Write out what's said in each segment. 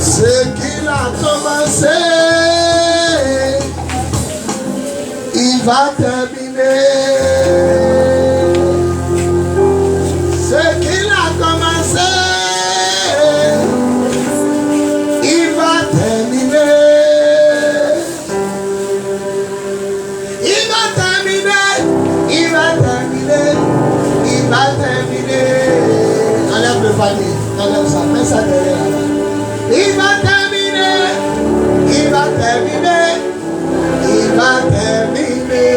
Ce qu'il a commencé, il va terminer. Ce qu'il a commencé, il va terminer. Il va terminer. Il va terminer. Il va terminer. Enlève le panier. Enlève ça. Mets ça derrière. Il va terminer. Il va terminer. Il va terminer.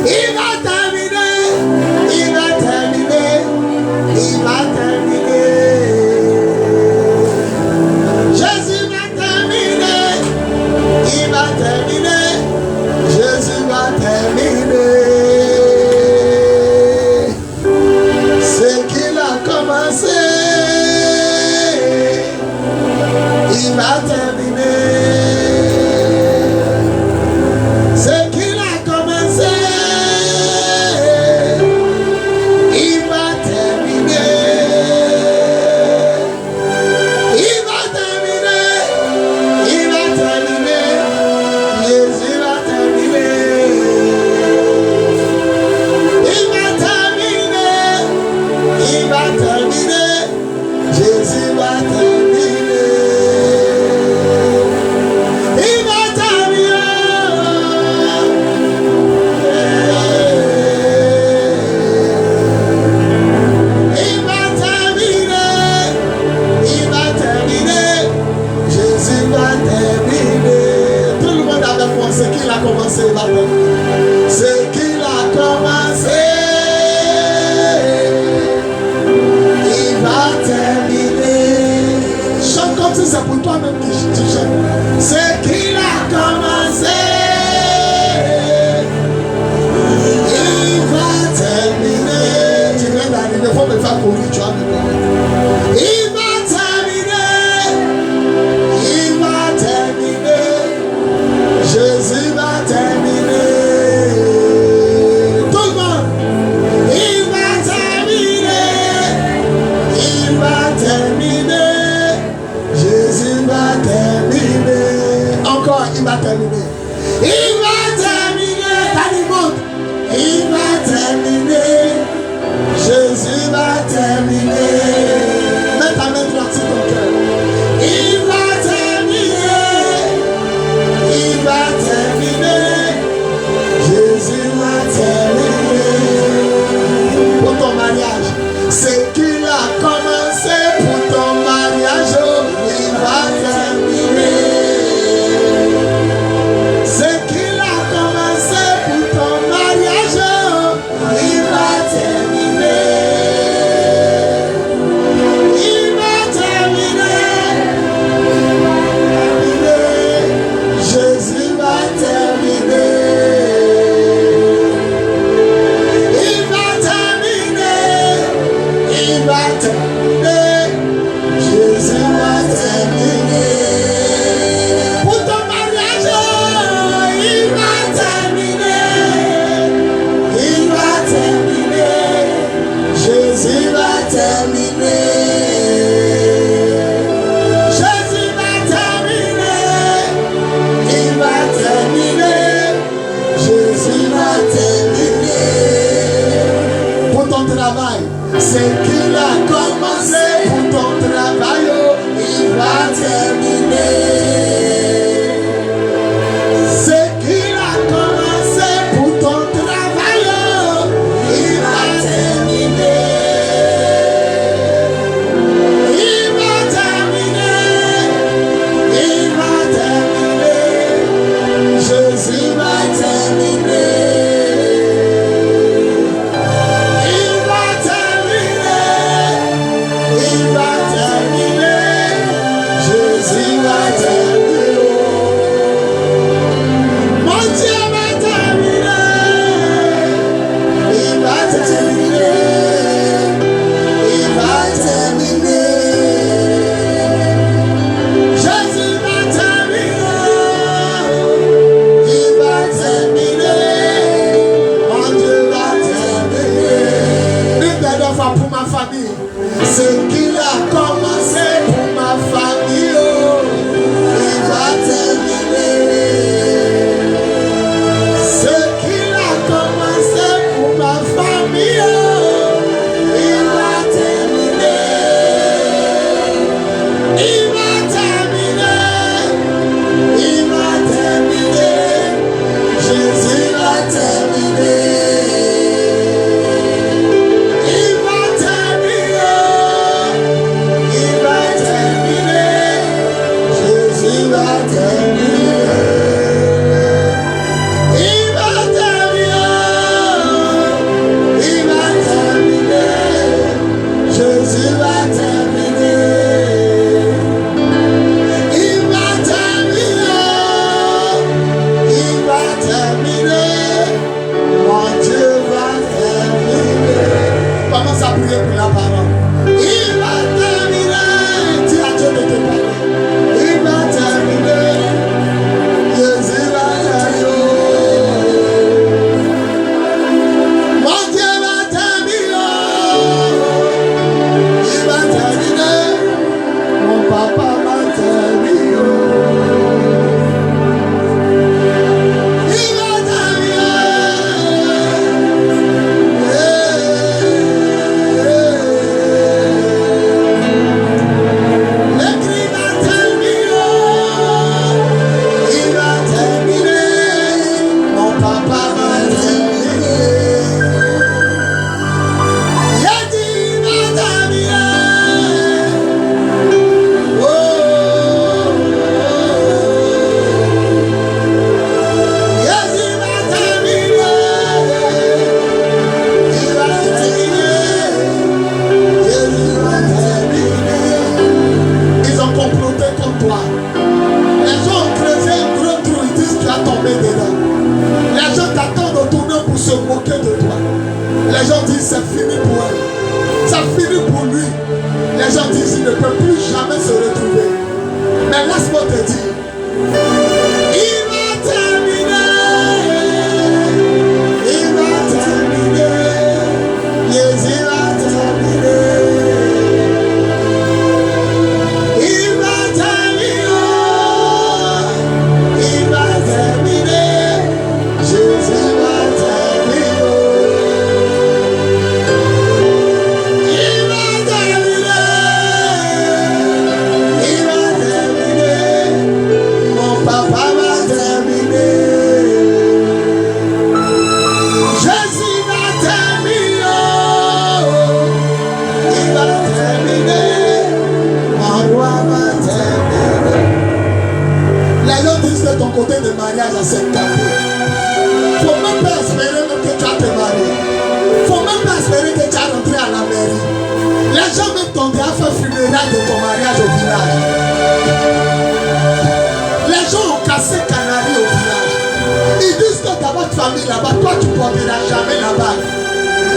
Il va terminer. Il va terminer. Il va terminer. Jésus va terminer. Il va terminer. Jésus va terminer. Ce qu'il a commencé, il va terminer. Ce qu'il a commencé, il va terminer. Il va terminer. Il va terminer. Jésus va terminer. Il va terminer. Il va terminer. Jésus va terminer. Il va terminer. Il va terminer. Il va terminer. Jésus va terminer. Tout le monde avec moi, ce qu'il a commencé, il va terminer. Ce qu'il a commencé, il va terminer. Chante comme si c'est pour toi-même que tu chantes. Ce qu'il a commencé, il va terminer. Tu viens d'arriver, il faut me faire courir, tu vas me donner. Il va terminer. Il va terminer. Jésus va terminer. Tout le monde. Il va terminer. Il va terminer. Jésus va terminer. Encore, il va terminer. Il va terminer. T'as dit monde. Il va terminer. Jésus va terminer. Mets ta main droite sur ton cœur. Il va terminer. Il va terminer. Jésus va terminer. Pour ton mariage, ce qu'il a commencé pour ton mariage, il va terminer. Ce qu'il a commencé pour ton mariage, il va terminer. Il va terminer. Jésus va terminer. Il va terminer. Il va terminer. Jésus va terminer. Pour ton mariage, il va terminer. Il va terminer. Jésus va terminer. Jésus va terminer. Il va terminer. Jésus va terminer. Pour ton travail, c'est qu'il a commencé pour ton travail, il va terminer. C'est qu'il a commencé pour ton travail, il va terminer. Il va terminer. Il va terminer. Jésus va terminer. Il va terminer. Il va terminer. Jésus va terminer. fois pour ma famille. Ce qu'il a commencé pour ma famille, oh, il va terminer. Ce qu'il a commencé pour ma famille, oh, il va terminer. Il va terminer. Il va terminer. Jésus va terminer. Les gens disent c'est fini pour elle. C'est fini pour lui. Les gens disent il ne peut plus jamais se retrouver. Mais laisse-moi te dire, il va terminer. Il va terminer. Jésus va terminer. Il va terminer. Il va terminer. Jésus va terminer. Ton côté de mariage à cette carte. Il ne faut même pas espérer même que tu as te marier. Il ne faut même pas espérer que tu as rentré à la mairie. Les gens même t'ont déjà fait funérailles de ton mariage au village. Les gens ont cassé Canary au village. Ils disent que tu as votre famille là-bas, toi tu ne porteras jamais là-bas.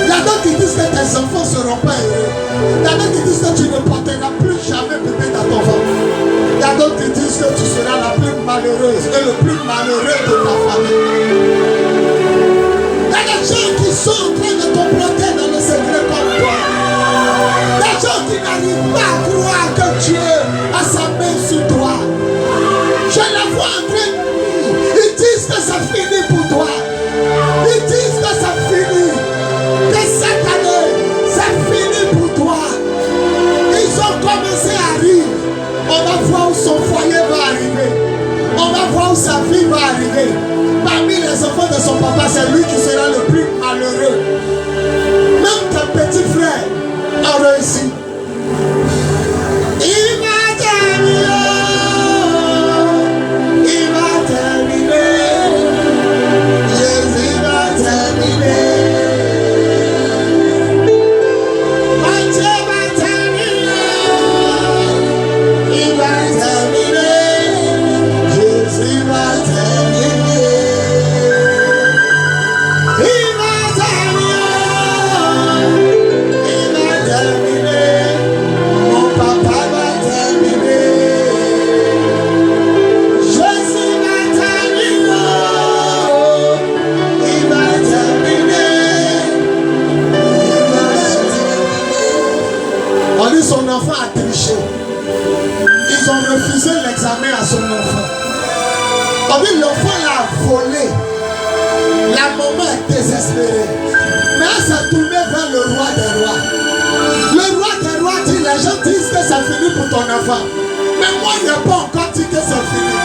Il y a d'autres qui disent que tes enfants ne seront pas heureux. Il y a d'autres qui disent que tu ne porteras plus jamais bébé dans ton ventre. Il y a d'autres qui disent que tu seras la plus malheureuse et le plus malheureux de ta famille. Il y a des gens qui sont en train de comploter dans le secret comme toi. Des gens qui n'arrivent pas à croire que Dieu a sa main sur toi. Je les vois en train de dire, ils disent que c'est fini pour toi. Ils disent que c'est fini. Que cette année, son enfant a triché. Ils ont refusé l'examen à son enfant. On dit l'enfant l'a volé. La maman est désespérée. Mais elle s'est tournée vers le roi des rois. Le roi des rois dit, les gens disent que c'est fini pour ton enfant. Mais moi, je n'ai pas encore dit que c'est fini.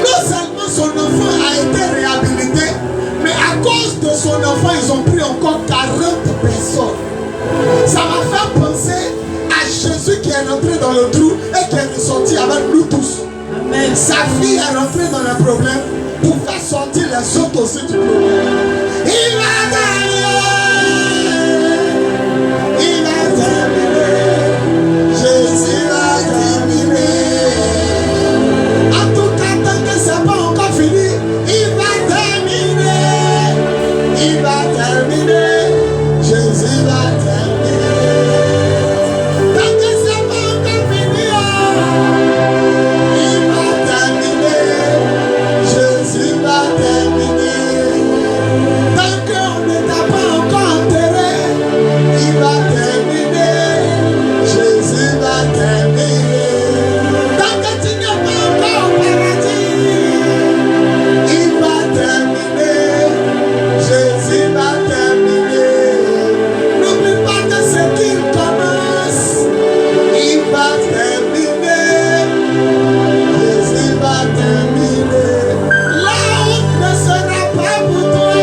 Non seulement son enfant a été réhabilité, mais à cause de son enfant, ils ont pris encore 40 personnes. Ça m'a fait penser à Jésus qui est rentré dans le trou et qui est ressorti avec nous tous. Amen. Sa fille est rentrée dans le problème pour faire sortir les autres aussi du problème. Il va gagner. Il va terminer. Jésus va terminer. En tout cas, tant que ce n'est pas encore fini, il va terminer. Il va terminer. Jésus va terminer. Tant que ce n'est pas encore fini, il va terminer. Jésus va terminer. Tant qu'on ne t'a pas encore enterré, il va terminer. Jésus va terminer. Tant que tu n'es pas encore au paradis, il va terminer. Jésus va terminer. N'oublie pas que ce qu'il commence, il va terminer. Jésus va terminer. La honte ne sera pas pour toi.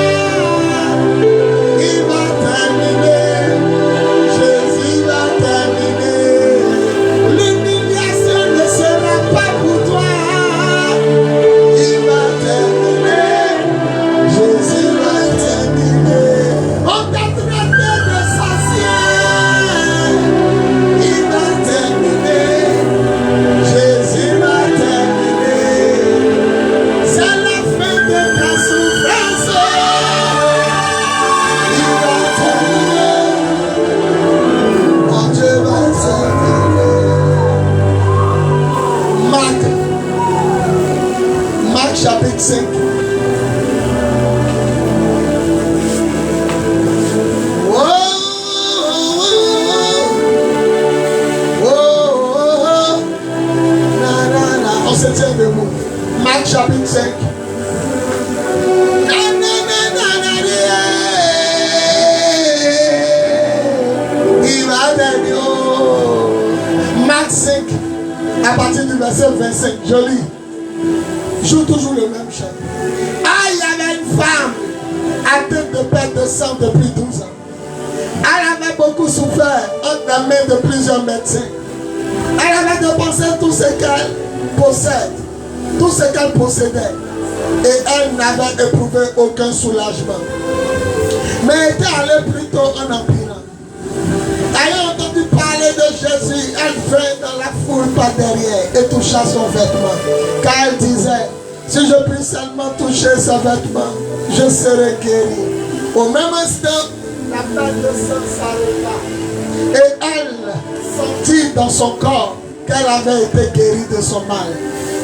Il va terminer. Jésus va terminer. L'humiliation ne sera pas pour toi. Il va terminer. Jésus va terminer. On t'a traité de sorcier. Il va terminer. Jésus va terminer. C'est la fin de ta souffrance. Il va terminer. Mon Dieu va terminer. Marc chapitre 5. Oh, oh, oh. Na, na, na. On se tient debout. Marc chapitre 5. Na, na, na, na, na, na. Il va terminer. Oh. Marc 5, à partir du verset 25. Je lis. Joue toujours le même chant. Ah, il y avait une femme atteinte de perte de sang depuis 12 ans. Elle avait beaucoup souffert entre les mains de plusieurs médecins. Elle avait dépensé tout ce qu'elle possède, tout ce qu'elle possédait. Et elle n'avait éprouvé aucun soulagement. Mais était allée plutôt en empirant. Ayant entendu parler de Jésus, elle vint dans la foule par derrière et toucha son vêtement. Car elle disait, si je puis seulement toucher ses vêtements, je serai guéri. Au même instant, la perte de sang s'arrêta. Et elle sentit dans son corps qu'elle avait été guérie de son mal.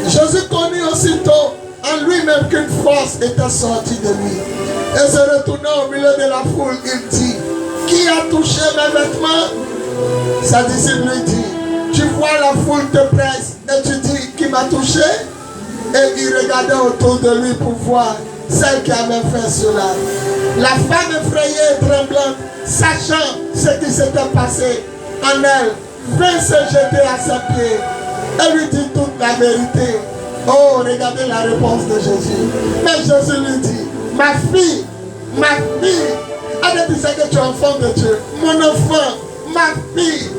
Jésus connut aussitôt en lui-même qu'une force était sortie de lui. Et se retournant au milieu de la foule, il dit, qui a touché mes vêtements? Sa disciple lui dit, tu vois la foule te presse et tu dis, qui m'a touché? Et il regardait autour de lui pour voir celle qui avait fait cela. La femme effrayée et tremblante, sachant ce qui s'était passé en elle, vint se jeter à ses pieds et lui dit toute la vérité. Oh, regardez la réponse de Jésus. Mais Jésus lui dit, ma fille, elle disait que tu es enfant de Dieu. Mon enfant, ma fille.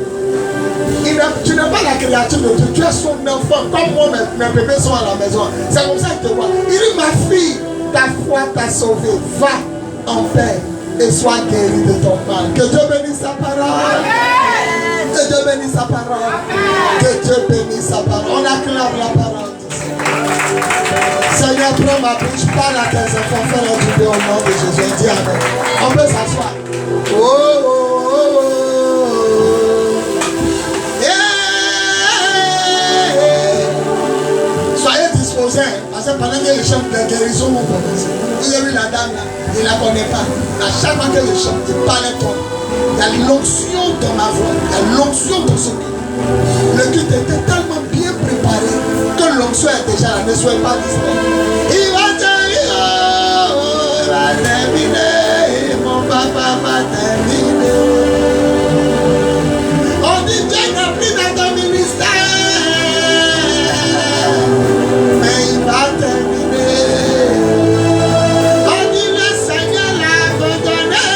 Tu n'es pas la créature de Dieu, tu es son enfant. Comme moi, mes bébés sont à la maison. C'est comme ça qu'il te voit. Il dit, ma fille, ta foi t'a sauvé. Va en paix et sois guérie de ton mal. Que Dieu bénisse sa parole. Que Dieu bénisse sa parole. Que Dieu bénisse sa parole. On acclame la parole. Seigneur, prends ma bouche, parle à tes enfants, fais-leur du bien au nom de Jésus. Dis amen. On peut s'asseoir. Oh, oh, oh, oh. Yeah. Soyez disposés, parce que pendant que les chants de guérison vont commencer, vous avez vu la dame là, il ne la connaît pas. À chaque fois que les chants, il parle toi. Il y a l'onction. l'onction dans ma voix, il y a l'onction dans ce culte. Le culte était tellement bien préparé que l'onction est déjà là, ne soyez pas distrait. Il va terminer, mon papa va terminer. On dit Dieu n'a plus dans ton ministère, mais il va terminer. On dit le Seigneur l'a abandonné,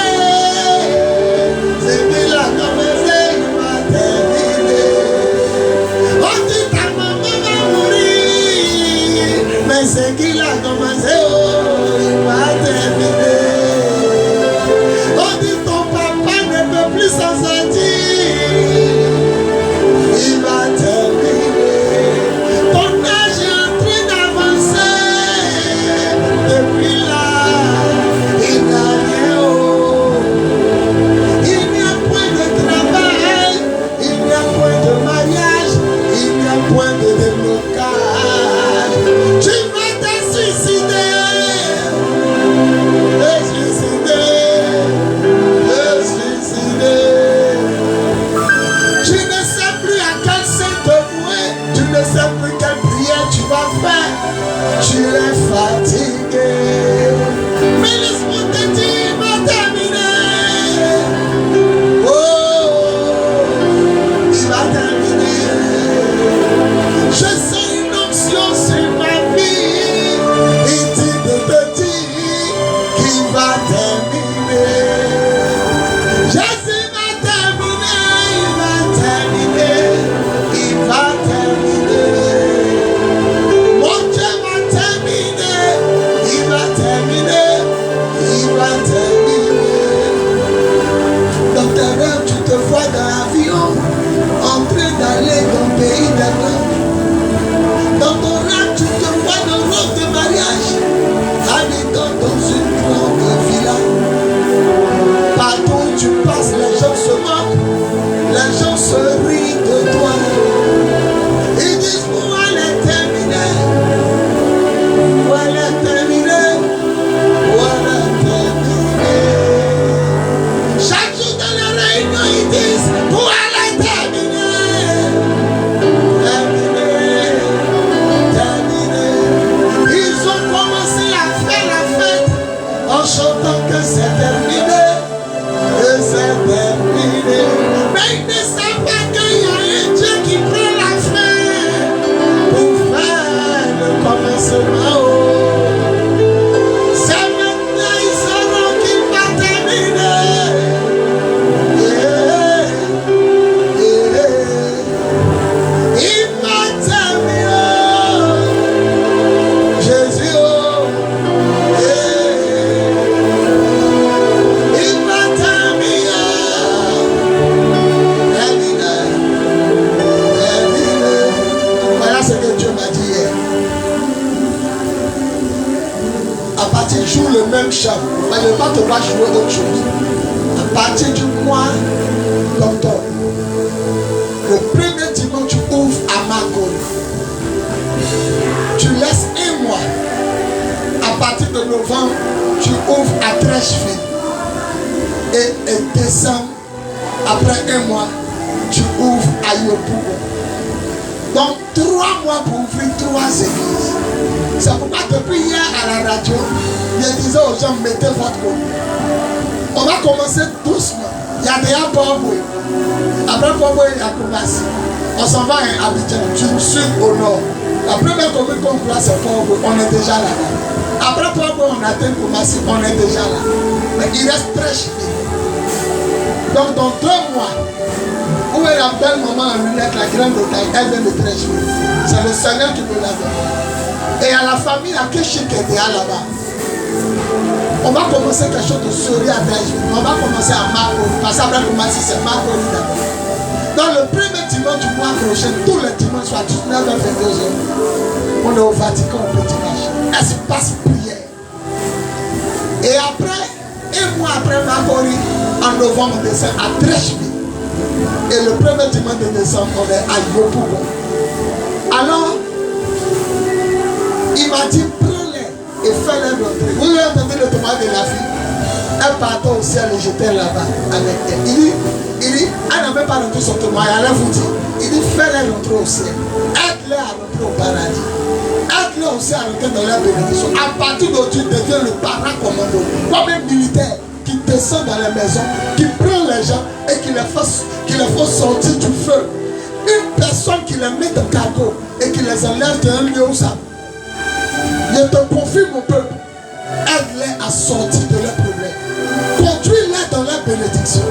c'est qu'il a commencé, il va terminer. On dit ta maman va mourir, mais c'est qu'il a commencé, oh, il va terminer. On dit ton papa ne peut plus s'en sortir. Il va terminer. Ton âge est en train d'avancer. Depuis là, il n'y a rien. Oh. Il n'y a point de travail, il n'y a point de mariage, il n'y a point de déblocage. Tu vas te suicider. Te suicider. Te suicider. Tu ne sais plus à quel saint te vouer, tu ne sais plus quelle prière tu vas faire, tu es fatigué. Mais laisse-moi te dire, il va terminer. Oh, il va terminer. Je sens une onction sur ma vie, il dit de te dire qu'il va terminer. Jésus va terminer, il va terminer, il va terminer. Mon Dieu va terminer, il va terminer, il va terminer. Dans ta rêve, tu te vois dans l'avion, en train d'aller dans le pays des Blancs. Dans ton rêve, tu te vois dans robe de mariage, habitant dans une grande villa. Partout où tu passes, les gens se moquent, les gens se rient de toi. Ils disent où elle est terminée, où elle est terminée, où elle est terminée. Chaque jour dans les réunions, ils disent où elle est terminée, terminée, terminée. Ils ont commencé à faire la fête en chantant que c'est terminé. Et c'est terminé. Mais ils ne savent pas qu'il y a un Dieu qui prend la fin pour faire le commencement. C'est maintenant ils sauront qu'il va terminer. Yeah, yeah. Il va terminer. Jésus, oh, yeah. Il va terminer. Voilà ce que Dieu m'a dit hier. À partir du jour le même chant, mais ne pas te voir jouer autre chose. À partir du mois d'octobre, le premier dimanche, tu ouvres à Marco. Tu laisses un mois. À partir de novembre, tu ouvres à Trècheville. Et décembre, après un mois, tu ouvres à Yopougon. Donc 3 mois pour ouvrir 3 églises. C'est pourquoi depuis hier à la radio, je disais aux gens, mettez votre compte. On va commencer doucement. Il y a déjà Port-Boué. Après Port-Boué, il y a Koumassi. On s'en va à Abidjan, du sud au nord. La première commune qu'on voit, c'est Port-Boué. On est déjà là-bas. Après Port-Boué, on atteint Koumassi. On est déjà là. Mais il reste très chic. Donc dans 2 mois, où est la belle maman en lunettes, la grande de taille, elle vient de Trècheville. C'est le Seigneur qui me l'a donné. Et à la famille, à Kéchi qui était là-bas. On va commencer quelque chose de sourire à Trècheville. On va commencer à Marco. Parce qu'après Koumassi, c'est Marco d'abord. Dans le premier dimanche du mois prochain, tous les dimanches, à 19h, 22h, on est au Vatican au petit marché. Espace prière. Et après, un mois après Marcory, en novembre, décembre, à Trècheville. Et le premier dimanche de décembre, on est à Yopougon. Alors, il m'a dit, prends-les et fais-les rentrer. Vous avez entendu le témoignage de la fille. Elle partait au ciel et j'étais là-bas avec elle. Il dit, elle n'a même pas rentré son témoignage. Elle vous dit, il dit, fais-les rentrer au ciel. Aide-les à rentrer au paradis. Aide-les aussi à rentrer dans la bénédiction. À partir d'aujourd'hui, tu deviens le parent commando. Comme un militaire qui descend dans les maisons, qui prend les gens et qui les fait sortir du feu. Une personne qui les met en cargo et qui les enlève d'un lieu où ça. Je te confie mon peuple. Aide-les à sortir de leurs problèmes. Conduis-les dans la bénédiction.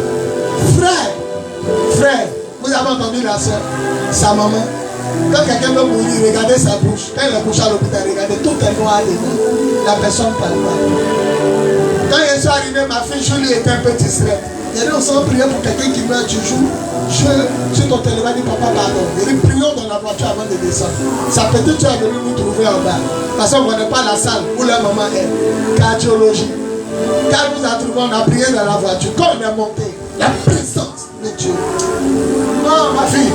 Frère, vous avez entendu la soeur, sa maman. Quand quelqu'un veut mourir, regardez sa bouche. Quand il est couché à l'hôpital, regardez, tout est noir dedans. La personne ne parle pas. Quand je suis arrivé, ma fille Julie était un peu distraite. Il dit, on s'en prier pour quelqu'un qui meurt, tu joues. Sur ton téléphone, dit, papa, pardon. Il dit, prions dans la voiture avant de descendre. Sa petite tu est venue nous trouver en bas. Parce qu'on ne connaît pas la salle où la maman est. Cardiologie. Quand nous a trouvé, on a prié dans la voiture. Quand on est monté, la présence de Dieu. Non, ma fille,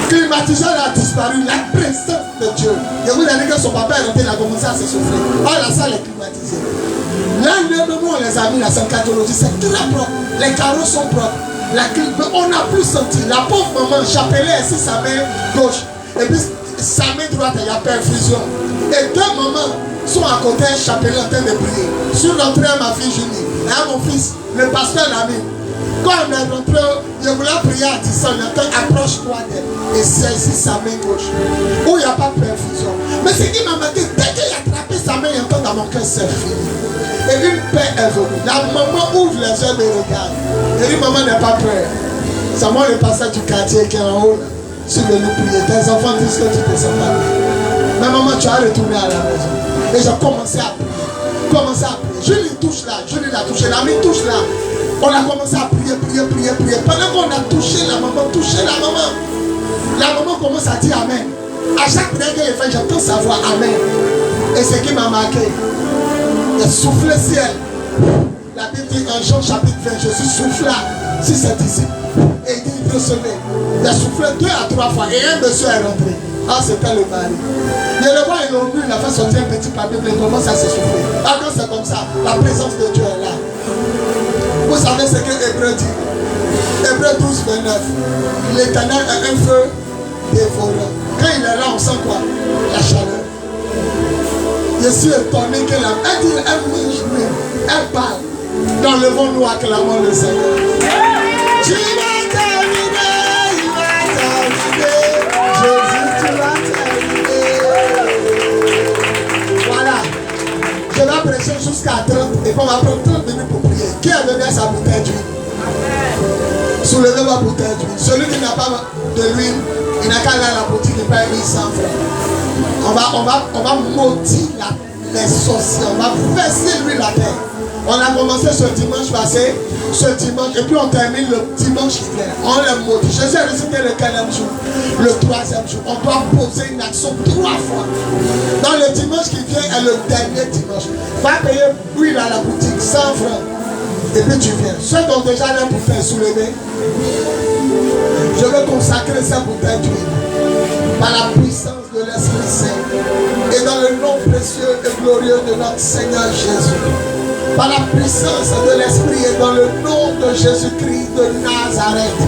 climatiseur a disparu, la présence de Dieu. Et vous avez dit que son papa est rentré, il a commencé à s'essouffler. Oh, la salle est climatisée. Là, nous, on les a mis, la salle cardiologie, c'est très propre. Les carreaux sont propres. On n'a plus senti. La pauvre maman, j'appelais ici sa main gauche. Et puis, sa main droite, il y a perfusion. Et deux mamans sont à côté, un chapelet en train de prier. Sur l'entrée à ma fille Julie, et à mon fils, le pasteur l'a mis. Quand on est rentré, je voulais prier à distance, approche-toi d'elle et saisis sa main gauche. Où il n'y a pas de perfusion. Mais ce qui m'a dit, dès qu'il a attrapé sa main, il entend dans mon cœur, c'est fini. Et une paix est venue. La maman ouvre les yeux et regarde. Elle dit, maman n'est pas peur. C'est moi le pasteur du quartier qui est en haut. Je suis venu prier. Tes enfants disent que tu ne te sens pas bien. Mais maman, tu as retourné à la maison. Et j'ai commencé à prier. Je lui touche là. Je lui l'ai touché. L'ami touche là. On a commencé à prier. Pendant qu'on a touché la maman, la maman commence à dire Amen. À chaque prière qu'elle fait, j'entends sa voix Amen. Et ce qui m'a marqué, il a soufflé ciel. La Bible dit en Jean chapitre 20, Jésus souffla sur ses disciples. Et il dit il recevait. Il a soufflé 2 à 3 fois. Et un monsieur est rentré. Ah, c'était le mari. Et le roi, ils l'ont vu, il a fait sortir un petit papier, il commence à s'essouffler. Ah, quand c'est comme ça, la présence de Dieu est là. Vous savez ce que Hébreu dit? Hébreu 12, 29. L'Éternel est un feu dévorant. Quand il est là, on sent quoi? La chaleur. Je suis étonné que elle dit, elle parle. Dans le vent, nous acclamons le Seigneur. Tu vas terminer, il va terminer. Jésus, tu vas terminer. Voilà. Je vais prêcher jusqu'à 30 et puis on va prendre 30 minutes pour prier. Qui est venu à sa bouteille d'huile? Soulevez ma bouteille d'huile. Celui qui n'a pas de l'huile, il n'a qu'à aller à la boutique et payer 1100 francs. On va maudire les sorciers. On va verser l'huile à terre. On a commencé ce dimanche passé, et puis on termine le dimanche qui vient. On les maudit. Jésus a récité le 4e jour, le 3e jour. On doit poser une action 3 fois. Dans le dimanche qui vient est le dernier dimanche. Va payer l'huile à la boutique, 100 francs. Et puis tu viens. Ceux qui ont déjà l'air pour faire soulever, je veux consacrer cette bouteille d'huile par la puissance de l'Esprit Saint et dans le nom précieux et glorieux de notre Seigneur Jésus. Par la puissance de l'Esprit et dans le nom de Jésus-Christ de Nazareth.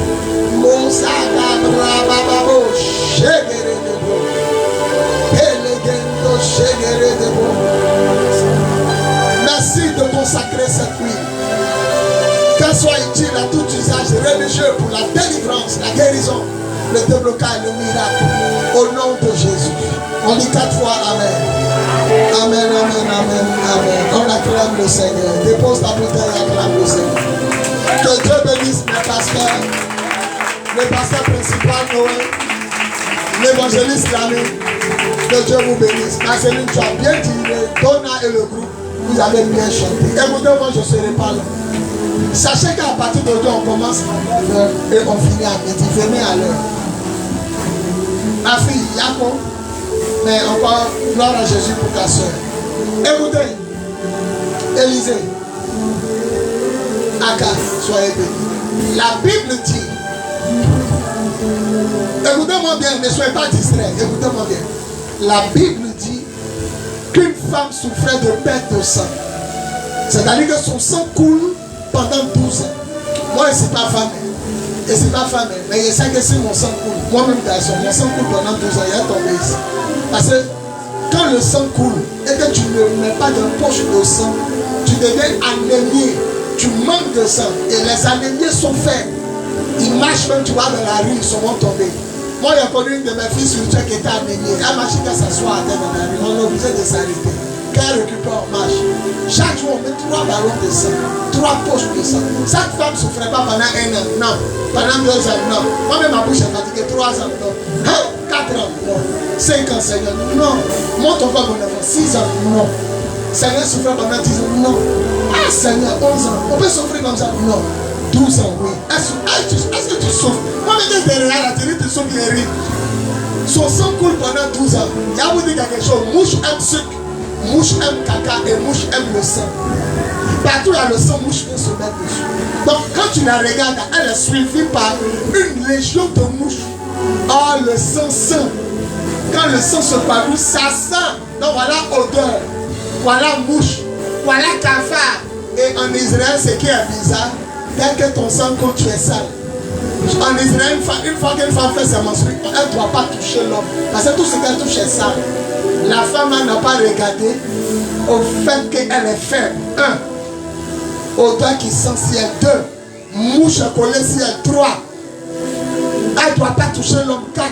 Merci de consacrer cette huile. Qu'elle soit utile à tout usage religieux pour la délivrance, la guérison, le déblocage, le miracle. Au nom de Jésus. On dit 4 fois Amen. Amen, amen, amen, amen. On acclame le Seigneur. Dépose ta bouteille et acclame le Seigneur. Que Dieu bénisse mes pasteurs, le pasteur principal Noé, l'évangéliste Lamy. Que Dieu vous bénisse. Marceline, tu as bien dit, Donna et le groupe, vous avez bien chanté. Écoutez-moi, je ne serai pas là. Sachez qu'à partir d'aujourd'hui, on commence à 9h et on finit à midi. Venez à l'heure. Ma fille, Yako, mais encore gloire à Jésus pour ta soeur. Écoutez, Élisée, Akab, soyez bénis. La Bible dit, écoutez-moi bien, ne soyez pas distraits, écoutez-moi bien. La Bible dit qu'une femme souffrait de perte de sang. C'est-à-dire que son sang coule pendant 12 ans. Moi, je ne suis pas femme. Je ne suis pas femme. Mais je sais que si mon sang coule, moi-même garçon, mon sang coule pendant 12 ans, il est tombé ici. Parce que quand le sang coule et que tu ne mets pas de poche de sang, tu deviens anémié. Tu manques de sang. Et les anémiés sont faits. Ils marchent même, tu vois, dans la rue, ils sont tombés. Moi, j'ai connu une de mes filles spirituelles qui était anémiée. Elle marchait qu'elle s'assoit à terre dans la rue. On est obligé de s'arrêter. Quand elle récupère, on marche. Chaque jour, on met 3 ballons de sang, 3 poches de sang. Cette femme ne souffrait pas pendant 1 an, non. Pendant 2 ans, non. Moi-même, ma bouche est fatiguée, 3 ans, non. 4 ans, non. 5 ans, Seigneur, non. Monte encore mon enfant, 6 ans, non. Seigneur souffrait pendant 10 ans, non. Ah, Seigneur, 11 ans. On peut souffrir comme ça, non. 12 ans, oui. Est-ce que tu souffres? Moi, maintenant, derrière la télé, tu souffres, il rit. Son sang coule pendant 12 ans. Il y a vous dire quelque chose. Mouche aime sucre, mouche aime caca et mouche aime le sang. Partout il y a le sang, mouche peut se mettre dessus. Donc, quand tu la regardes, elle est suivie par une légion de mouches. Oh, le sang sent. Quand le sang se parcourt, ça sent. Donc, voilà odeur. Voilà mouche. Voilà cafard. Et en Israël, ce qui est bizarre, dès que ton sang coule, tu es sale. En Israël, une fois qu'une femme fait sa menstrues, elle ne doit pas toucher l'homme. Parce que tout ce qu'elle touche est sale. La femme n'a pas regardé au fait qu'elle est faible. 1. Odeur qui sent si elle. 2. Mouche collée si elle. 3. Elle ne doit pas toucher l'homme. 4.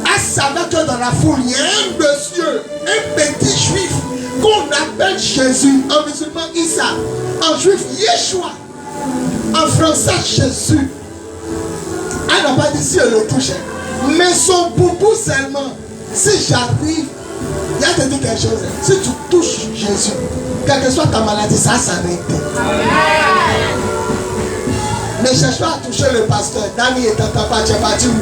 Elle savait que dans la foule, il y a un monsieur, un petit juif qu'on appelle Jésus. En musulman, Issa. En juif, Yeshua. En français, Jésus. Elle n'a pas dit si elle le touche. Mais son boubou seulement. Si j'arrive, il y a te dit quelque chose. Si tu touches Jésus, quelle que soit ta maladie, ça s'arrête. Ne cherche pas à toucher le pasteur. Dani et Tata Pache parti où?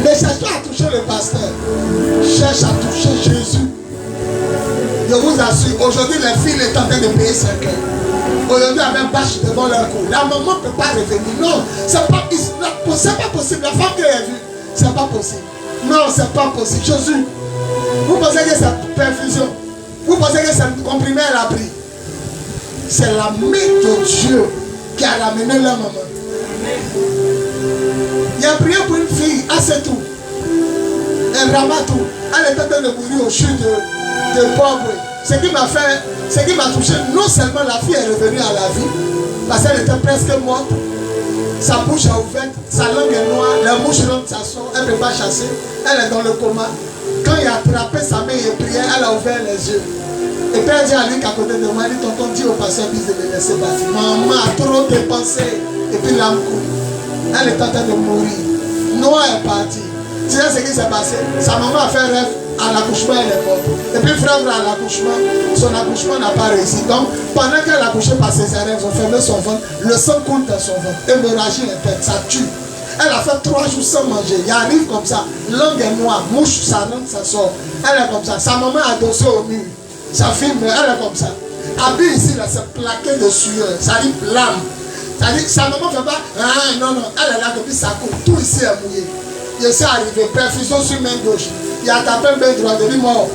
Ne cherche pas à toucher le pasteur. Cherche à toucher Jésus. Je vous assure, aujourd'hui les filles sont en train de payer 5 heures. Aujourd'hui, avec un bâche devant leur cou. La maman ne peut pas revenir. Non, c'est pas possible. La femme que j'ai vue, c'est pas possible. Non, c'est pas possible. Jésus, vous pensez que c'est perfusion? Vous pensez que c'est comprimé à l'abri? C'est la main de Dieu qui a ramené leur maman. Il a prié pour une fille, c'est tout. Elle ramasse tout. Elle est en train de mourir au chute de pauvre. Ce qui m'a touché, non seulement la fille est revenue à la vie, parce qu'elle était presque morte, sa bouche est ouverte, sa langue est noire, les mouches rentrent, ça sort, elle ne peut pas chasser, elle est dans le coma. Quand il a attrapé sa main et prié, elle a ouvert les yeux. Et puis elle dit à lui qu'à côté de moi, elle dit, tonton, dis au pasteur de me laisser partir. Maman a trop dépensé. Et puis l'âme coule. Elle est en train de mourir. Noah est parti. Tu sais ce qui s'est passé? Sa maman a fait un rêve. À l'accouchement, elle est morte. Et puis frère, à l'accouchement, son accouchement n'a pas réussi. Donc, pendant qu'elle accouchait par césarienne, ils ont fermé son ventre. Le sang coule dans son ventre. Hémorragie interne, ça tue. Elle a fait 3 jours sans manger. Il arrive comme ça. Langue est noire, mouche, ça rentre, ça sort. Elle est comme ça. Sa maman a adossé au mur. Sa fille, elle est comme ça. Habille ici, là, c'est plaqué de sueur. Ça dit blâme. Ça dit, sa maman ne fait pas. Ah, non, non. Elle est là, depuis ça coule. Tout ici est mouillé. Il s'est arrivé. Perfusion sur main gauche. Il a tapé un main droite. Il dit mort.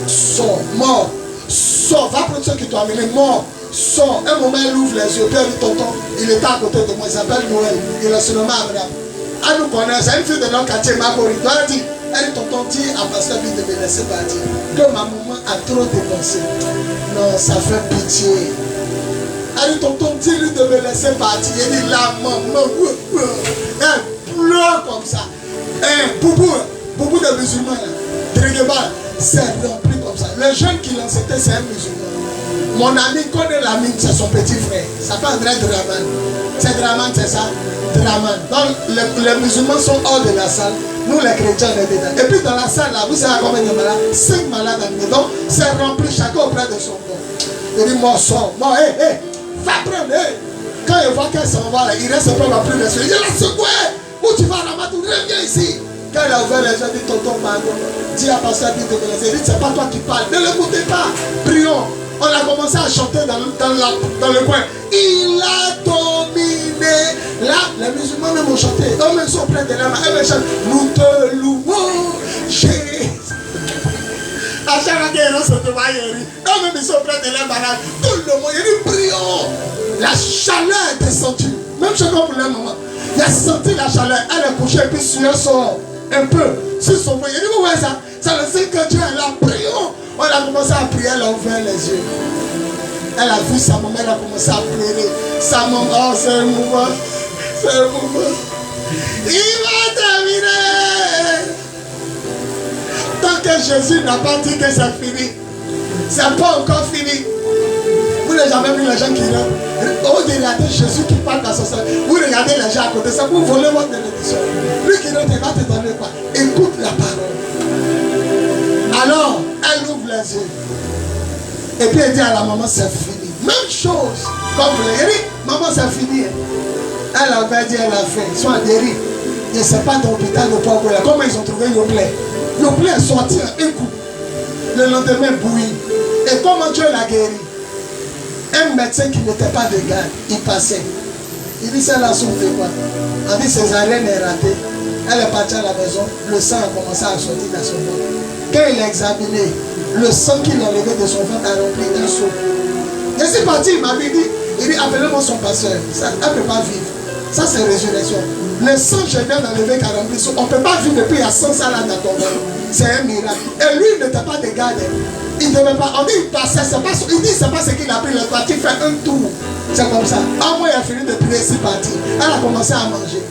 Sors, mort. Sors. Va prendre ceux qui t'ont amené. Mort. Sors. Un moment, elle ouvre les yeux. Puis elle dit tonton. Il était à côté de moi. Il s'appelle Noël. Il est surnommé Abraham. Elle nous connaît. C'est une fille de notre quartier, Marguerite. Elle dit. Elle dit, tonton, dis à pasteur de me laisser partir. Que ma maman a trop dépensé. Non, ça fait pitié. Elle dit, tonton, dis-lui de me laisser partir. Elle dit, la maman, elle pleure comme ça. Boubou de musulmans, c'est rempli comme ça. Le jeune qui l'a c'était, c'est un musulman. Mon ami connaît l'ami, c'est son petit frère. Ça s'appelle André Draman. C'est Draman, c'est ça? Draman. Donc, les musulmans sont hors de la salle. Nous, les chrétiens, on est dedans. Et puis, dans la salle, là, vous savez combien de malades? 5 malades à nous. Donc, c'est rempli, chacun auprès de son corps. Il dit, moi, sors. Moi, va prendre, Quand il voit qu'elle s'en va, là, il reste pas la plus de suite. Il dit, la secoué. Où tu vas, Ramatou? Reviens ici. Quand il a ouvert les yeux, il dit, tonton, pardon. Dis à pasteur, de me laisser. Il dit, c'est pas toi qui parles. Ne l'écoutez pas. Prions. On a commencé à chanter dans le coin. Il a dominé. Là, les musulmans même ont chanté. Eux-mêmes sont pleins de larmes. Nous te louons, Jésus. À chaque fois guérir, se devant guérir. Eux-mêmes, ils sont près de leurs malades. Tout le monde, il dit, prions. La chaleur est descendue. Même chez nous, pour leur maman. Il a senti la chaleur. Elle est couchée et puis sueur sort un peu sur son ventre. Il dit, vous voyez ça? Ça veut dire que Dieu est là. Prions. On a commencé à prier, elle a ouvert les yeux. Elle a vu sa maman, elle a commencé à pleurer. Sa maman, oh, c'est un mouvement. C'est un mouvement. Il va terminer. Tant que Jésus n'a pas dit que c'est fini, c'est pas encore fini. Vous n'avez jamais vu les gens qui rentrent. Au regardez Jésus qui parle dans son sein. Vous regardez les gens à côté, ça vous voler votre bénédiction. Lui qui rentre, il va te donner quoi? Écoute la parole. Alors, elle ouvre les yeux. Et puis elle dit à la maman, c'est fini. Même chose. Comme vous l'avez dit, maman, c'est fini. Elle avait dit, elle a fait. Soit guérie. Je ne sais pas dans l'hôpital de Port-Bouillon. Comment ils ont trouvé Yoplait? Yoplait est sorti un coup. Le lendemain, bouilli. Et comment Dieu l'a guéri? Un médecin qui n'était pas de garde, il passait. Il dit, celle-là souffre de quoi? On dit, césarienne est ratée. Elle est partie à la maison. Le sang a commencé à sortir dans son ventre. Quand il a examiné, le sang qu'il a levé de son ventre a rempli d'un seau. Je suis parti, il m'avait dit, appelez-moi son pasteur. Ça, elle ne peut pas vivre. Ça, c'est résurrection. Le sang, je viens d'enlever qui a rempli le seau. On ne peut pas vivre depuis il y a 100 ans là dans ton ventre. C'est un miracle. Et lui, il n'était pas de garde. Il ne devait pas. On dit, il passait. Il dit, c'est pas ce qu'il a pris le toit. Il fait un tour. C'est comme ça. En moi, il a fini de prier, c'est parti. Elle a commencé à manger.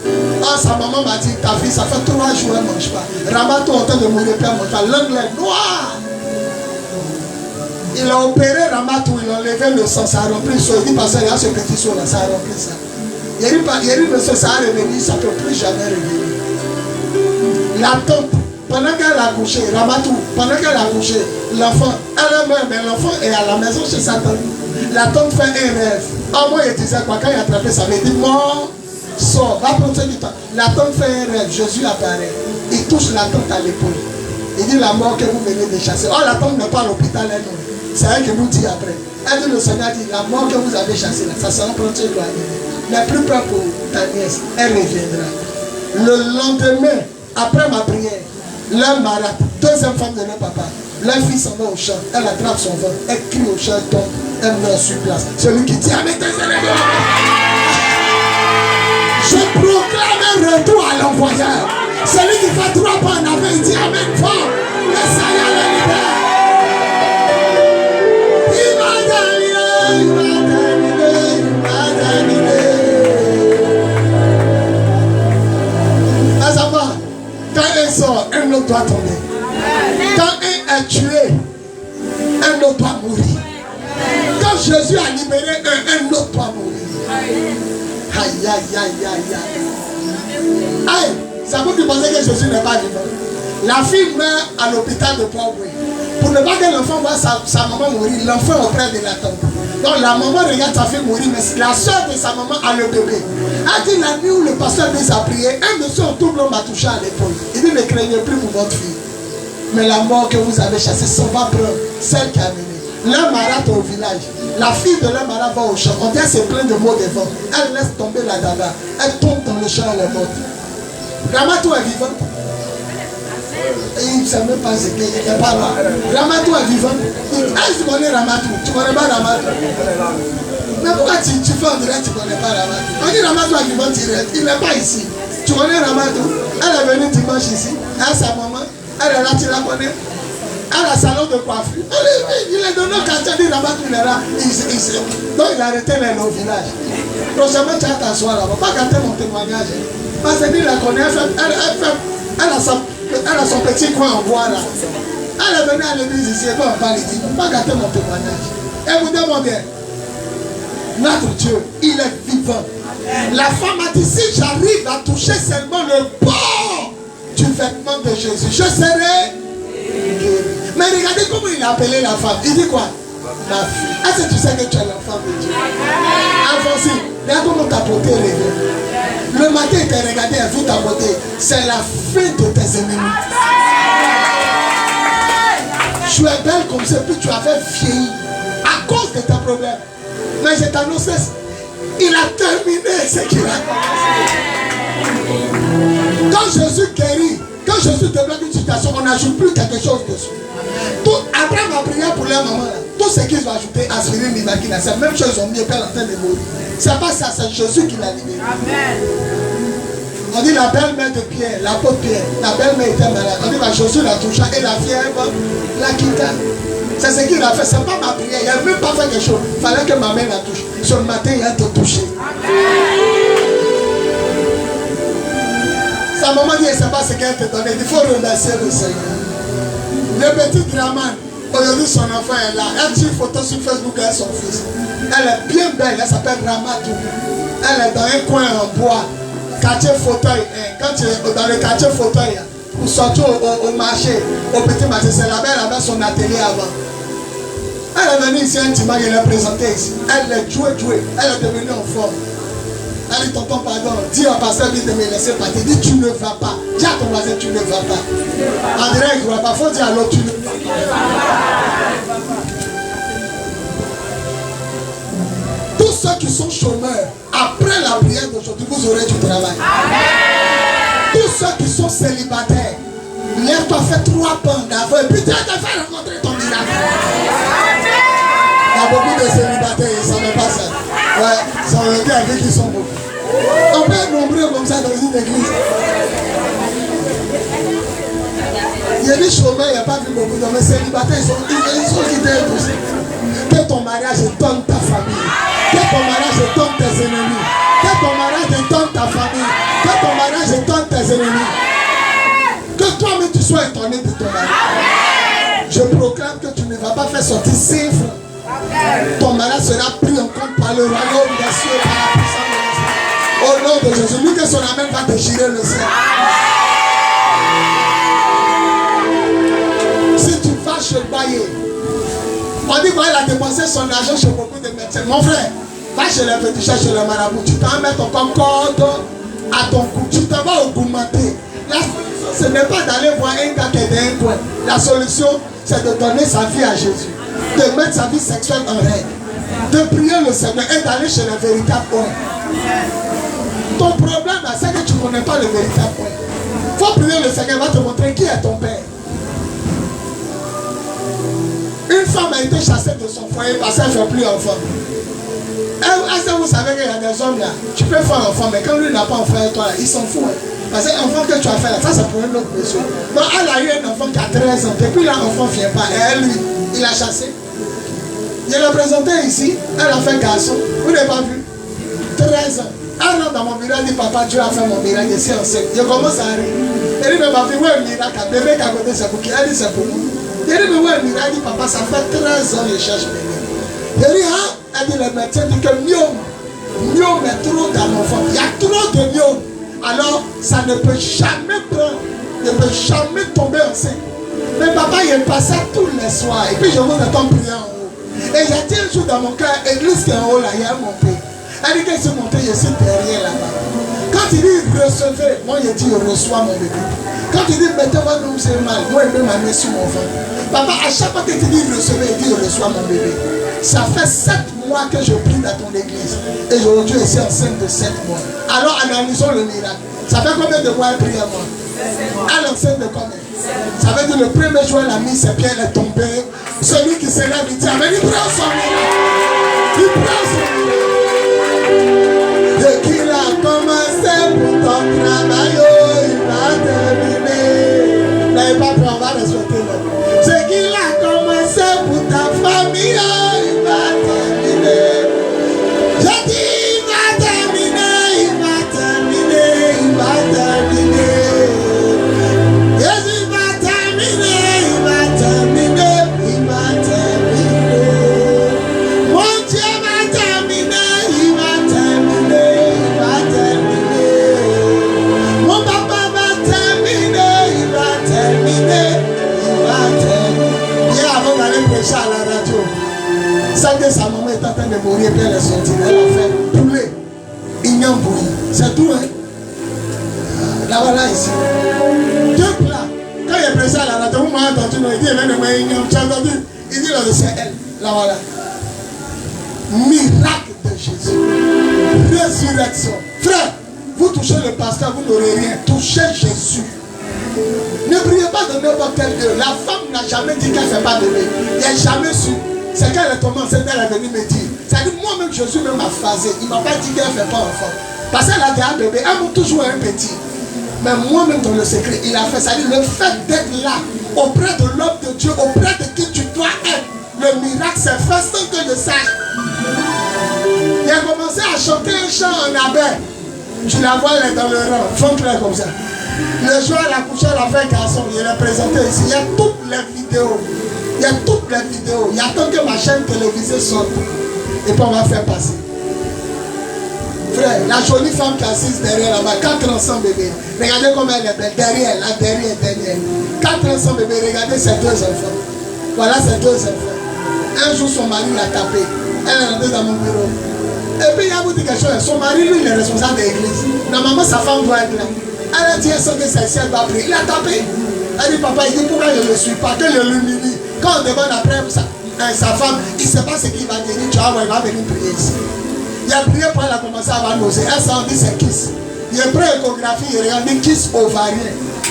Ah, sa maman m'a dit, ta fille, ça fait 3 jours, elle ne mange pas. Ramato en train de mourir, puis elle ne mange pas. L'angle est noir. Il a opéré Ramato, il a enlevé le sang, ça a rempli le seau. Il dit, parce qu'il y a ce petit seau là, ça a rempli ça. Il a dit, monsieur, ça a revenu, ça ne peut plus jamais revenir. La tante, pendant qu'elle a couché, Ramato, pendant qu'elle a couché, l'enfant, elle meurt, mais l'enfant est à la maison chez sa tante. La tante fait un rêve. En moi, il disait quoi? Quand il a attrapé ça, il dit, mon sort, va prendre du temps. La tante fait un rêve, Jésus apparaît. Il touche la tante à l'épaule. Il dit, la mort que vous venez de chasser. Oh, la tante n'est pas à l'hôpital, elle non. C'est elle qui nous dit après. Elle dit, le Seigneur dit, la mort que vous avez chassée là, ça sera pronto éloigné. Mais plus peur pour ta nièce, elle reviendra. Le lendemain, après ma prière, leur malade, deuxième femme de leur papa, leur fille s'en va au champ, elle attrape son ventre, elle crie au champ, tombe, elle meurt sur place. Celui qui dit, avec tes éléments, je proclame un retour à l'envoyeur. Celui qui fait 3 pas en avant, il dit, amen fort, le Seigneur le libère. Il va terminer, il va terminer, il va terminer. Les enfants, quand un sort, un autre doit tomber. Quand un est tué, un autre doit mourir. Quand Jésus a libéré un autre doit mourir. Aïe, aïe, aïe, aïe, aïe. Aïe, ça veut dire que Jésus n'est pas vivant. La fille meurt à l'hôpital de Port-Bouillon. Pour ne pas que l'enfant voit sa maman mourir, l'enfant est auprès de la tombe. Donc la maman regarde sa fille mourir, mais la soeur de sa maman a le bébé. Elle dit la nuit où le pasteur nous a prié, un monsieur en tout blanc m'a touché à l'épaule. Il dit, ne craignez plus pour votre fille. Mais la mort que vous avez chassée, ça va prendre celle qui a mené. L'un malade au village. La fille de l'un malade va au champ. On vient se plaindre de mots de vent. Elle laisse tomber la dada. Elle tombe dans le champ, elle est morte. Ramato est vivant. Et il ne sait même pas ce qu'il n'est pas là. Ramato est vivant. Est-ce que tu connais Ramato? Tu ne connais pas Ramato? Mais pourquoi tu fais en direct, tu ne connais pas Ramato? On dit Ramato est vivant direct. Il n'est pas ici. Tu connais Ramato? Elle est venue dimanche ici. Elle, sa maman. Elle est là, tu la connais? Elle a un salon de coiffure. Il est donné au quartier, il dit Ramato, il est là. Donc il a arrêté les au village. Prochainement, tu vas t'asseoir là-bas. Pas gâter mon témoignage. Parce qu'il la connaît. Elle a son petit coin en bois là. Elle est venue à l'église ici. Elle va en parler. Il ne faut pas gâter mon témoignage. Et vous demandez, notre Dieu, il est vivant. La femme a dit, si j'arrive à toucher seulement le bord du vêtement de Jésus, je serai guéri. Mais regardez comment il a appelé la femme. Il dit quoi? Ma fille. Est-ce que tu sais que tu es l'enfant de Dieu? Alphonsine, regarde comment ta beauté revient. Le matin, il t'a regardé et vu ta beauté. C'est la fin de tes ennemis. Tu es belle comme ça, puis tu avais vieilli à cause de tes problèmes. Mais je t'annonce, il a terminé ce qu'il a. Quand Jésus guérit, quand Quand Jésus débloque une situation, on n'ajoute plus quelque chose dessus. Après ma prière pour leur maman, tout ce qu'ils ont ajouté, aspirine, Livaquine, c'est la même chose, ils ont mis père en train de mourir. C'est pas ça, c'est Jésus qui l'a libéré. Amen. On dit la belle-mère de Pierre, l'apôtre Pierre, la belle-mère était malade. On dit bah, Jésus la toucha et la fièvre la quitta. C'est ce qu'il a fait, c'est pas ma prière, il n'a même pas fait quelque chose. Il fallait que ma mère la touche. Ce matin, il a été touché. Sa maman dit, c'est pas ce qu'elle te donnait. Il faut remercier le Seigneur. Le petit Draman, aujourd'hui son enfant est là. Elle tire une photo sur Facebook avec son fils. Elle est bien belle, elle s'appelle Ramatou. Elle est dans un coin en bois, quartier fauteuil. Quand tu es dans le quartier fauteuil, pour sortir au marché, au petit marché, c'est là-bas, elle avait son atelier avant. Elle est venue ici intimement, elle est présentée ici. Elle est jouée, elle est devenue en forme. Elle dit, tonton, pardon, dis au pasteur de me laisser partir. Dis, tu ne vas pas. Dis à ton voisin, tu ne vas pas. En direct, il ne va pas. Il faut dire à l'autre, tu ne vas pas. Tous ceux qui sont chômeurs, après la prière d'aujourd'hui, vous aurez du travail. Amen. Tous ceux qui sont célibataires, lève-toi, fais 3 pas d'avant et puis tu vas te faire rencontrer ton miracle. Il y a beaucoup de célibataires, ils ne savent pas ça. Ouais, ça aurait été avec qui sont beaucoup. On peut être nombreux comme ça dans une église. Il y a des chômeurs, il n'y a pas vu beaucoup d'hommes, mais célibataires, ils sont quittés tous. Que ton mariage étonne ta famille. Que ton mariage étonne tes ennemis. Que ton mariage étonne ta famille. Que ton mariage étonne tes ennemis. Que toi-même tu sois étonné de ton mariage. Je proclame que tu ne vas pas faire sortir 5 francs. Ton mariage sera pris en compte par le royaume des cieux, par la puissance de l'esprit. Au nom de Jésus, lui que son amène va déchirer le ciel. Si tu vas chez Baye, on dit qu'il a dépensé son argent chez beaucoup de médecins. Mon frère, va chez les féticheurs, chez les marabouts. Tu t'en mets ton concorde à ton cou. Tu t'en vas augmenter. La solution, ce n'est pas d'aller voir un gars qui est dans un coin. La solution, c'est de donner sa vie à Jésus. De mettre sa vie sexuelle en règle. De prier le Seigneur et d'aller chez le véritable homme. Ton problème, c'est que tu ne connais pas le véritable homme. Il faut prier le Seigneur, il va te montrer qui est ton père. Une femme a été chassée de son foyer parce qu'elle ne fait plus enfant. Est-ce que vous savez qu'il y a des hommes là, tu peux faire enfant, mais quand lui n'a pas enfant et toi là, il s'en fout. Hein. Parce que l'enfant que tu as fait là, ça c'est pour un autre monsieur. Donc elle a eu un enfant qui a 13 ans, depuis là l'enfant ne vient pas. Et lui, il a chassé. Je l'ai présenté ici, elle a fait garçon. Vous n'avez pas vu? 13 ans. Elle rentre dans mon bureau, elle dit papa, Dieu a fait mon miracle, je suis enceinte. Je commence à rire. Elle dit mais ma fille, où est le miracle? Bébé qui a côté c'est pour qui? Elle dit c'est pour nous. Il dit, mais où est le miracle? Elle dit, papa, ça fait 13 ans que je cherche bébé. Il dit, hein? Elle dit, le médecin dit que myome est trop dans l'enfant. Il y a trop de myome. Alors, ça ne peut jamais prendre, ne peut jamais tomber enceinte. Mais papa, il passait tous les soirs. Et puis, je vous attends prier en haut. Et j'ai dit un jour dans mon cœur, église qui est en haut là, il y a mon père. Elle dit qu'elle s'est montée, je suis derrière là-bas. Quand il dit recevez, moi je dis reçois mon bébé. Quand il dit mettez-moi nous c'est mal, moi je mets ma main sur mon ventre. Papa, à chaque fois que tu dis recevez, il dit reçois mon bébé. Ça fait 7 mois que je prie dans ton église. Et aujourd'hui je suis enceinte de 7 mois. Alors analysons le miracle. Ça fait combien de mois elle prie à moi? Elle est enceinte de combien? Ça veut dire le premier jour elle a mis ses pieds, elle est tombée. Celui qui se lève, il dit amen, il prend son miracle. Il prend son miracle. Dès qu'il a commencé pour ton travail, il va terminer. N'ayez pas peur, on va respecter l'homme. Dès qu'il a commencé pour ta famille, il va terminer. J'ai dit, il va terminer, il va terminer, il va terminer. Jésus va terminer, il va terminer, il va terminer. Mon Dieu va terminer, il va terminer, il va terminer. Mon papa va terminer, il va terminer, il va terminer. Hier avant d'aller prêcher à la radio, celle de sa maman est en train de mourir, puis elle est sortie. Elle a fait poulet, ignan bouilli. C'est tout, hein? Là voilà ici. 2 plats. Quand il est prêché à la radio, vous m'avez entendu, il dit, tu as entendu? Il dit, c'est elle. Là voilà. Miracle de Jésus. Résurrection. Frère, vous touchez le pasteur, vous n'aurez rien. Touchez Jésus. Ne priez pas de n'importe quel Dieu. La femme n'a jamais dit qu'elle ne fait pas bébé. Il n'a jamais su. C'est quand elle est commencée, elle est venue me dire. C'est-à-dire, moi-même, Jésus même m'a phasé. Il ne m'a pas dit qu'elle ne fait pas enfant. Parce qu'elle a déjà un bébé. Elle m'a toujours un petit. Mais moi-même, dans le secret, il a fait ça. Le fait d'être là, auprès de l'homme de Dieu, auprès de qui tu dois être, le miracle s'est fait sans que je sache. Il a commencé à chanter un chant en abeille. Tu la vois, elle est dans le rang, fond clair comme ça. Le jour elle a couché, elle a fait un garçon, il est présenté ici. Il y a toutes les vidéos. Il y a toutes les vidéos. Il y a tant que ma chaîne télévisée sorte. Et puis on va faire passer. Frère, la jolie femme qui est assise derrière là-bas, 4 ans sans bébé. Regardez comme elle est belle. Derrière, là, derrière. 4 ans sans bébé, regardez ses 2 enfants. Voilà ses 2 enfants. Un jour, son mari l'a tapé. Elle est rentrée dans mon bureau. Et puis il a vous dit quelque chose. Son mari, lui, il est responsable de l'église. Normalement, sa femme doit être là. Elle a dit, elle sent que c'est elle va prier. Il a tapé. Elle dit, papa, il dit, pourquoi je ne le suis pas? Que je l'humilie. Quand on demande après sa femme, il ne sait pas ce qu'il va dire. Tu vois, il va venir prier ici. Il a prié pour elle a commencé à avoir nausée. Elle s'en dit, c'est kiss. Il a pris l'échographie, il regarde des kiss ovariens.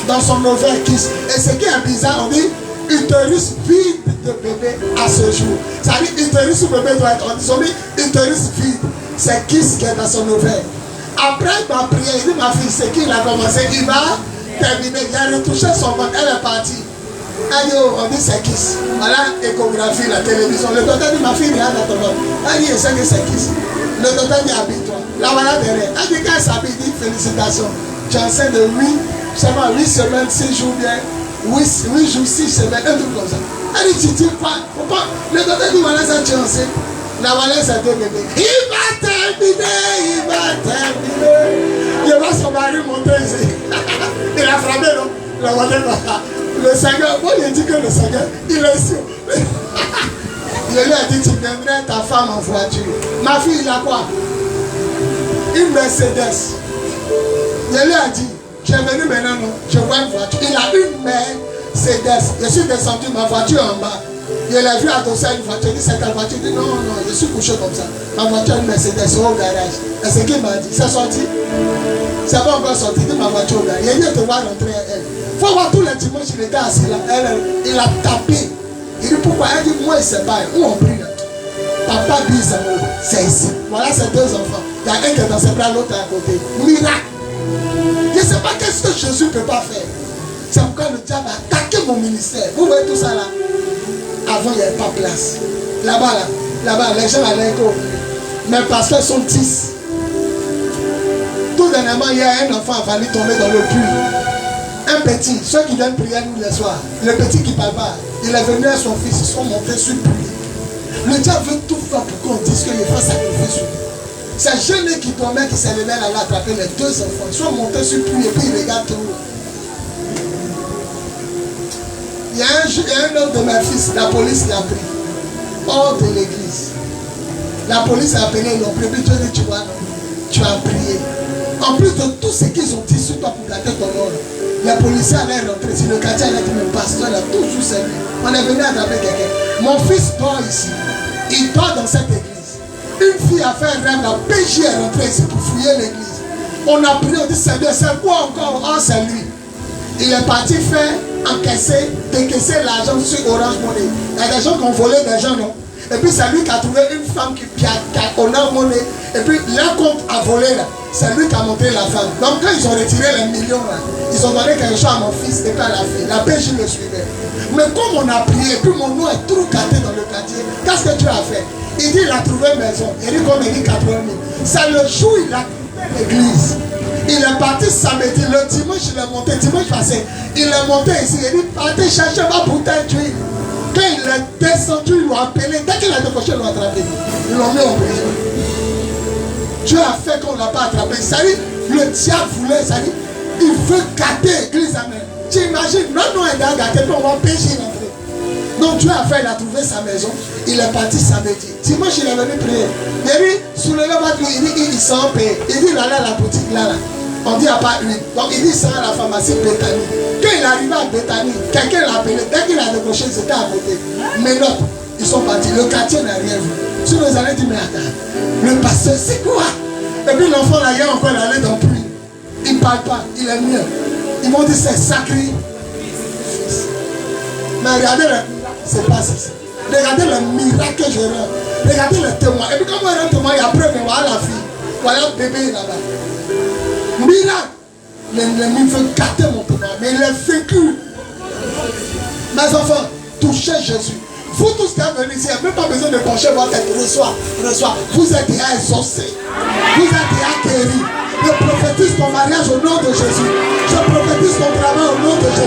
Dans son ovaire kiss. Et ce qui est bizarre, on dit, utérus vide de bébé à ce jour. Ça dit, utérus ou bébé doit être. On dit, utérus vide. C'est kiss qui est dans son ovaire. Après ma prière, il dit, ma fille, c'est qu'il a commencé, il va terminer. Il a retouché son ventre, elle est partie. Elle dit, oh, on dit c'est kiss. Voilà, échographie, la télévision. Le docteur dit, ma fille, regarde dans ton ventre. Elle dit, je sais que c'est kiss. Le docteur dit, habille-toi. La voilà derrière. Elle dit, quand elle s'habille, il dit, félicitations. Tu es enceinte de 8 semaines, 6 jours bien. 8 jours, 6 semaines, un truc comme ça. Elle dit, tu dis quoi? Le docteur dit, voilà, ça, tu es enceinte. La voilà, c'est 2 bébés. Il va terminer. Il va son mari monter ici. Il a frappé, non? La voilà, le Seigneur, moi, il dit que le Seigneur, il est sûr. Je lui ai dit, tu viendrais ta femme en voiture. Ma fille, il a quoi? Une Mercedes. Je lui ai dit, tu es venu maintenant, non? Je vois une voiture. Il a une Mercedes. Je suis descendu, ma voiture en bas. Je l'ai vu adosser à une voiture. Il dit, c'est ta voiture. Il dit, non, je suis couché comme ça. Ma voiture, une Mercedes, au garage. Et c'est qu'il m'a dit, c'est sorti. C'est pas encore sorti. Il dit, ma voiture au garage. Il a dit, te voir rentrer elle. Il faut voir tous les dimanches, il était assis là. Il a tapé. Il dit, pourquoi? Elle dit, moi, il ne sait pas. Où on prie là? Papa dit, c'est ici. Voilà ses 2 enfants. Il y a un qui est dans ses bras, l'autre à côté. Miracle. Je ne sais pas qu'est-ce que Jésus ne peut pas faire. C'est pourquoi le diable a attaqué mon ministère. Vous voyez tout ça là? Avant, il n'y avait pas place. Là-bas, les gens allaient go. Mes pasteurs sont 10. Tout dernièrement, il y a un enfant qui a failli tomber dans le puits. Un petit, ceux qui viennent prier nous les soirs, le petit qui parle pas, il est venu à son fils, ils sont montés sur lui. Le diable veut tout faire pour qu'on dise qu'il fait sacrifice sur lui. C'est jeune qui tombait, qui s'est levé là, attraper les 2 enfants. Ils sont montés sur lui et puis ils regardent tout. Il y a un autre de mes fils, la police l'a pris. Hors de l'église. La police a appelé, ils l'ont pris. Puis Dieu dit, tu vois, tu as prié. En plus de tout ce qu'ils ont dit sur toi pour gâter ton ordre, les policiers allaient rentrer. Si le quartier allait dire, mais pasteur, il a toujours servi. On est venu attraper quelqu'un. Mon fils dort ici. Il dort dans cette église. Une fille a fait un rêve, la PJ est rentrée ici pour fouiller l'église. On a prié, on dit, Seigneur, c'est quoi encore? Oh, c'est lui. Il est parti faire encaisser, décaisser l'argent sur Orange Money. Il y a des gens qui ont volé des gens, non? Et puis c'est lui qui a trouvé une femme qui a Orange Money. Et puis leur compte a volé là. C'est lui qui a montré la femme. Donc quand ils ont retiré les millions là, ils ont donné quelque chose à mon fils et pas à la fille. La PJ le suivait. Mais comme on a prié, puis mon nom est trop gâté dans le quartier, qu'est-ce que tu as fait? Il dit il a trouvé maison. Il dit comme il dit 80 000. C'est le jour où il a quitté l'église. Il est parti samedi, le dimanche il est monté, dimanche passé, il est monté ici, il dit partez chercher ma bouteille d'huile. Quand il est descendu, ils l'ont appelé, dès qu'il a décoché, ils l'ont attrapé. Ils l'ont mis en prison. Dieu a fait qu'on ne l'a pas attrapé. Ça dit, le diable voulait, ça dit, il veut gâter l'église. Tu imagines, non, il a gâté, puis on va pécher l'entrée. Donc Dieu a fait, il a trouvé sa maison, il est parti samedi. Dimanche, il est venu prier. Il dit, sous le lèvre, il dit, il s'en paye. Il dit, il allait à la boutique là. On dit à part lui. Donc il dit ça à la pharmacie Bethany. Quand il est arrivé à Bethany, quelqu'un l'a appelé. Dès qu'il a décroché, c'était à côté. Mais non, ils sont partis. Le quartier n'a rien vu. Si nous allons dire, mais attends, le pasteur, c'est quoi? Et puis l'enfant là, il est encore allé dans le puits. Il ne parle pas, il est mieux. Ils vont dire c'est sacré. Mais regardez le c'est pas ça. Regardez le miracle que je rends. Regardez le témoin. Et puis quand on rend témoin, il y a preuve, voilà la fille. Voilà le bébé là-bas. Miracle. L'ennemi veut gâter mon témoin. Mais il est vaincu. Mes enfants, touchez Jésus. Vous tous qui êtes venus ici, il n'y a même pas besoin de pencher votre tête. Reçois. Vous êtes déjà exaucés. Vous êtes déjà guéris. Je prophétise ton mariage au nom de Jésus. Je prophétise ton travail au nom de Jésus.